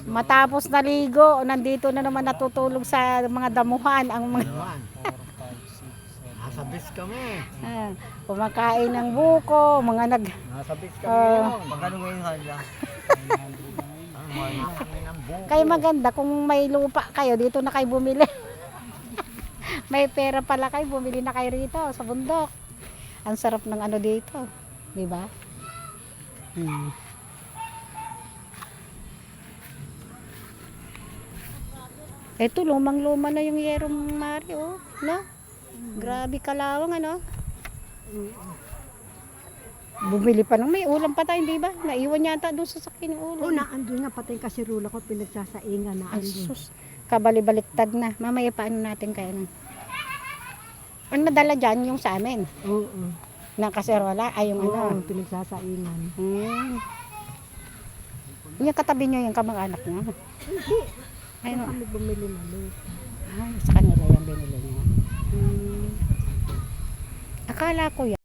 Matapos naligo, nandito na naman natutulog sa mga damuhan ang mga Nasa bis kami. kumakain ng buko, mga Nasa bis kami ngayon. Magkano ngayon hala? Kaya maganda kung may lupa kayo, dito na kayo bumili. May pera pala kayo, bumili na kayo rito sa bundok. Ang sarap ng ano dito, di ba? Ito, lumang-luma na yung yerong mari, oh. No? Grabe kalawang, ano? Bumili pa nung may ulam pa tayo, di ba? Naiwan yata doon sa sakin ng ulam. Oo, naandun nga pati yung kasirula ko pinagsasaingan na Ay, andun. sus. Kabali-baliktad na. Mamaya paano natin kaya nun? Ang nadala dyan yung sa amin. Oo. Ng kaserola. Ay, yung Oo, ano. pinagsasaingan. Yung katabi nyo yung kamag-anak nyo. Hindi. Ay, no. Kami bumili na lupa. Ay, sa kanila yung binili nyo. Akala ko yan.